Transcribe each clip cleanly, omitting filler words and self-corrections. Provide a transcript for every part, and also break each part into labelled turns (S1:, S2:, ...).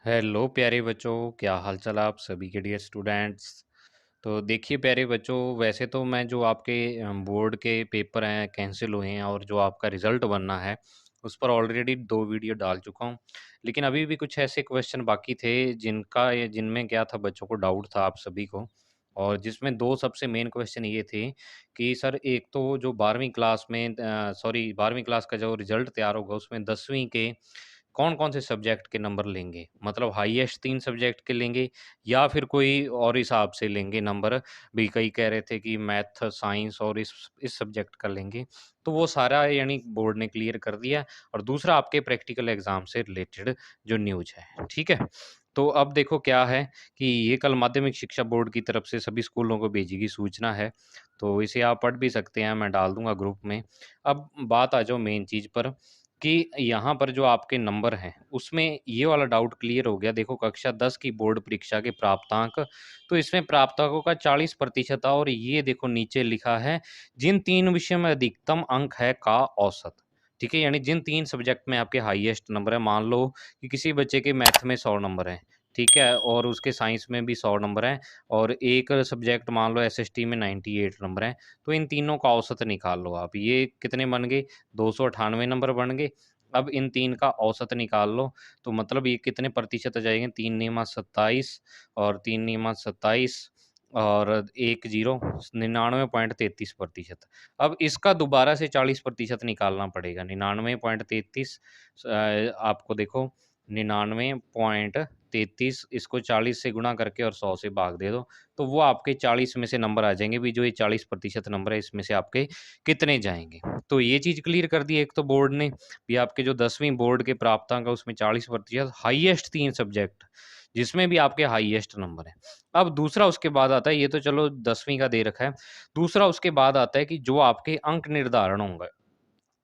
S1: Hello प्यारे बच्चों, क्या हाल चाल आप सभी के डियर स्टूडेंट्स। तो देखिए प्यारे बच्चों, वैसे तो मैं जो आपके बोर्ड के पेपर हैं कैंसिल हुए हैं और जो आपका रिज़ल्ट बनना है उस पर ऑलरेडी 2 वीडियो डाल चुका हूँ। लेकिन अभी भी कुछ ऐसे क्वेश्चन बाकी थे जिनमें क्या था, बच्चों को डाउट था आप सभी को। और जिसमें 2 सबसे मेन क्वेश्चन ये थे कि सर एक तो जो 12वीं क्लास में 12वीं क्लास का जो रिज़ल्ट तैयार होगा उसमें 10वीं के कौन-कौन से सब्जेक्ट के नंबर लेंगे? मतलब हाईएस्ट 3 सब्जेक्ट के लेंगे या फिर कोई और हिसाब से लेंगे नंबर? भी कई कह रहे थे कि मैथ, साइंस और इस सब्जेक्ट का लेंगे। तो वो सारा यानी बोर्ड ने क्लियर कर दिया और दूसरा आपके प्रैक्टिकल एग्ज़ाम से रिलेटेड जो न्यूज़ है, ठीक है? तो अब देखो क्या है कि ये कल माध्यमिक शिक्षा बोर्ड की तरफ से सभी स्कूलों को भेजी गई सूचना है, तो इसे आप पढ़ भी सकते हैं, मैं डाल दूँगा ग्रुप में। अब बात आ जाओ मेन चीज़ पर कि यहाँ पर जो आपके नंबर हैं, उसमें ये वाला डाउट क्लियर हो गया। देखो कक्षा 10 की बोर्ड परीक्षा के प्राप्तांक, तो इसमें प्राप्तांकों का 40% था और ये देखो नीचे लिखा है, जिन 3 विषयों में अधिकतम अंक है का औसत। ठीक है? यानी जिन 3 सब्जेक्ट में आपके हाईएस्ट नंबर है, मान लो कि किसी बच्चे के मैथ में 100 नंबर हैं, ठीक है? और उसके साइंस में भी 100 नंबर हैं और एक सब्जेक्ट मान लो एसएसटी में 98 नंबर हैं, तो इन तीनों का औसत निकाल लो आप। ये कितने बन गए? 298 नंबर बन गए। अब इन 3 का औसत निकाल लो, तो मतलब ये कितने प्रतिशत आ जाएँगे? 3 नियमा 27 और 3 नियमा 27 और 1 ज़ीरो 99.33%। अब इसका दोबारा से 40% निकालना पड़ेगा। 99.33 आपको देखो 99.33 इसको 40 से गुणा करके और 100 से भाग दे दो, तो वो आपके 40 में से नंबर आ जाएँगे भी जो ये 40% नंबर है इसमें से आपके कितने जाएँगे। तो ये चीज़ क्लियर कर दी एक तो बोर्ड ने, भी आपके जो 10वीं बोर्ड के प्राप्तांक है उसमें 40% हाईएस्ट 3 सब्जेक्ट, जिसमें भी आपके हाईएस्ट नंबर हैं। अब दूसरा उसके बाद आता है, ये तो चलो 10वीं का दे रखा है, दूसरा उसके बाद आता है कि जो आपके अंक निर्धारण होंगे,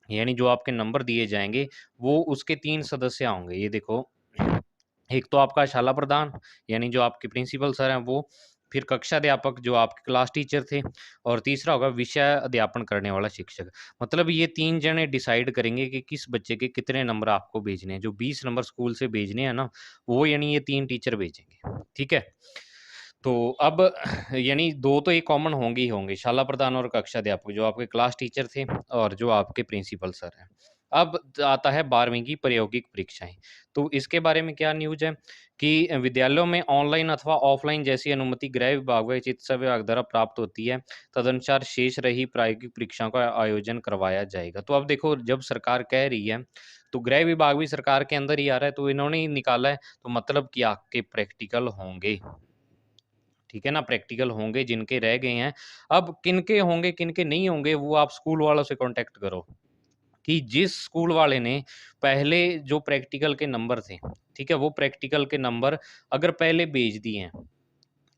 S1: यानी जो आपके नंबर दिए जाएँगे, वो उसके 3 सदस्य होंगे। ये देखो, एक तो आपका शाला प्रधान, यानी जो आपके प्रिंसिपल सर हैं वो, फिर कक्षाध्यापक जो आपके क्लास टीचर थे और तीसरा होगा विषय अध्यापन करने वाला शिक्षक। मतलब ये 3 जने डिसाइड करेंगे कि किस बच्चे के कितने नंबर आपको भेजने हैं। जो 20 नंबर स्कूल से भेजने हैं ना, वो यानी ये 3 टीचर भेजेंगे, ठीक है? तो अब यानी 2 तो ये कॉमन होंगे ही होंगे, शाला प्रधान और कक्षाध्यापक जो आपके क्लास टीचर थे और जो आपके प्रिंसिपल सर हैं। अब आता है 12वीं की प्रायोगिक परीक्षाएँ। तो इसके बारे में क्या न्यूज़ है कि विद्यालयों में ऑनलाइन अथवा ऑफ़लाइन जैसी अनुमति गृह विभाग व चिकित्सा विभाग द्वारा प्राप्त होती है। तदनुसार शेष रही प्रायोगिक परीक्षाओं का आयोजन करवाया जाएगा। तो अब देखो, जब सरकार कह रही है, तो गृह विभाग भी सरकार के अंदर ही आ रहा है, तो इन्होंने ही निकाला है, तो मतलब कि आपके प्रैक्टिकल होंगे। ठीक है ना? प्रैक्टिकल होंगे जिनके रह गए हैं। अब किनके होंगे, किनके नहीं होंगे, वो आप स्कूल वालों से कॉन्टैक्ट करो, कि जिस स्कूल वाले ने पहले जो प्रैक्टिकल के नंबर थे, ठीक है? वो प्रैक्टिकल के नंबर अगर पहले भेज दिए हैं,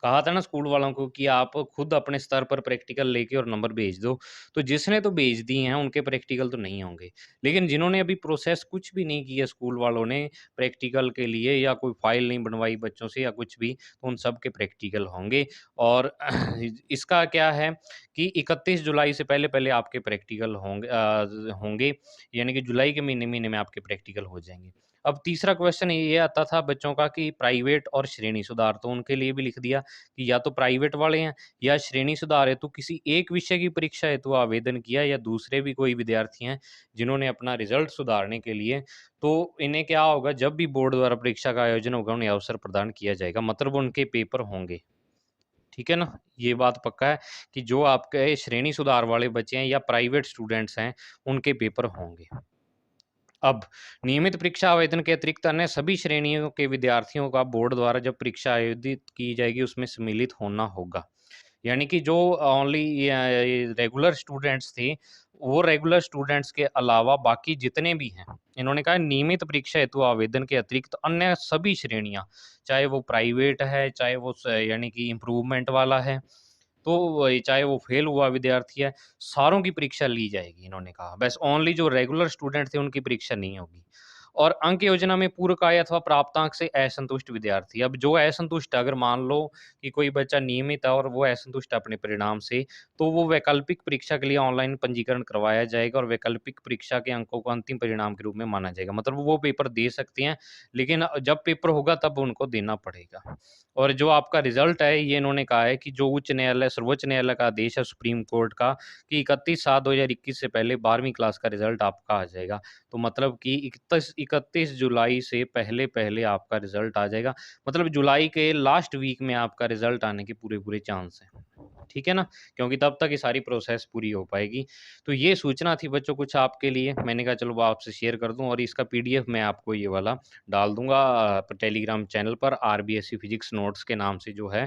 S1: कहा था ना स्कूल वालों को कि आप खुद अपने स्तर पर प्रैक्टिकल लेके और नंबर भेज दो। तो जिसने तो भेज दिए हैं उनके प्रैक्टिकल तो नहीं होंगे। लेकिन जिन्होंने अभी प्रोसेस कुछ भी नहीं किया स्कूल वालों ने प्रैक्टिकल के लिए, या कोई फ़ाइल नहीं बनवाई बच्चों से या कुछ भी, तो उन सब के प्रैक्टिकल होंगे। और इसका क्या है कि 31 जुलाई से पहले-पहले आपके प्रैक्टिकल होंगे, यानी कि जुलाई के महीने महीने में आपके प्रैक्टिकल हो जाएँगे। अब तीसरा क्वेश्चन ये आता था बच्चों का कि प्राइवेट और श्रेणी सुधार, तो उनके लिए भी लिख दिया कि या तो प्राइवेट वाले हैं या श्रेणी सुधार हेतु किसी एक विषय की परीक्षा हेतु आवेदन किया, या दूसरे भी कोई विद्यार्थी हैं जिन्होंने अपना रिजल्ट सुधारने के लिए, तो इन्हें क्या होगा, जब भी बोर्ड द्वारा परीक्षा का आयोजन होगा उन्हें अवसर प्रदान किया जाएगा, मतलब उनके पेपर होंगे। ठीक है ना? ये बात पक्का है कि जो आपके श्रेणी सुधार वाले बच्चे हैं या प्राइवेट स्टूडेंट्स हैं, उनके पेपर होंगे। अब नियमित परीक्षा आवेदन के अतिरिक्त अन्य सभी श्रेणियों के विद्यार्थियों का बोर्ड द्वारा जब परीक्षा आयोजित की जाएगी उसमें सम्मिलित होना होगा। यानी कि जो ओनली रेगुलर स्टूडेंट्स थे, वो रेगुलर स्टूडेंट्स के अलावा बाकी जितने भी हैं, इन्होंने कहा नियमित परीक्षा हेतु आवेदन के अतिरिक्त अन्य सभी श्रेणियाँ, चाहे वो प्राइवेट है, चाहे वो यानी कि इम्प्रूवमेंट वाला है, तो वही चाहे वो फेल हुआ विद्यार्थी है, सारों की परीक्षा ली जाएगी इन्होंने कहा। बस ओनली जो रेगुलर स्टूडेंट थे उनकी परीक्षा नहीं होगी। और अंक योजना में पूरक आय अथवा प्राप्तांक से असंतुष्ट विद्यार्थी, अब जो असंतुष्ट अगर मान लो कि कोई बच्चा नियमित है और वो असंतुष्ट है अपने परिणाम से, तो वो वैकल्पिक परीक्षा के लिए ऑनलाइन पंजीकरण करवाया जाएगा और वैकल्पिक परीक्षा के अंकों को अंतिम परिणाम के रूप में माना जाएगा। मतलब वो पेपर दे सकते हैं, लेकिन जब पेपर होगा तब उनको देना पड़ेगा। और जो आपका रिज़ल्ट है, ये इन्होंने कहा है कि जो उच्च न्यायालय सर्वोच्च न्यायालय का आदेश है सुप्रीम कोर्ट का कि 31/7/2021 से पहले 12वीं क्लास का रिज़ल्ट आपका आ जाएगा। तो मतलब कि 31 जुलाई से पहले-पहले आपका रिज़ल्ट आ जाएगा। मतलब जुलाई के लास्ट वीक में आपका रिज़ल्ट आने के पूरे-पूरे चांस हैं। ठीक है ना? क्योंकि तब तक ये सारी प्रोसेस पूरी हो पाएगी। तो ये सूचना थी बच्चों कुछ आपके लिए। मैंने कहा चलो वो आपसे शेयर कर दूँ और इसका पीडीएफ मैं आपको ये वाला डाल दूँगा टेलीग्राम चैनल पर आरबीएससी फिज़िक्स नोट्स के नाम से जो है।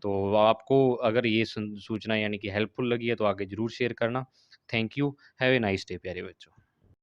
S1: तो आपको अगर ये सूचना यानी कि हेल्पफुल लगी है तो आगे ज़रूर शेयर करना। Thank you. Have a nice day प्यारे बच्चों।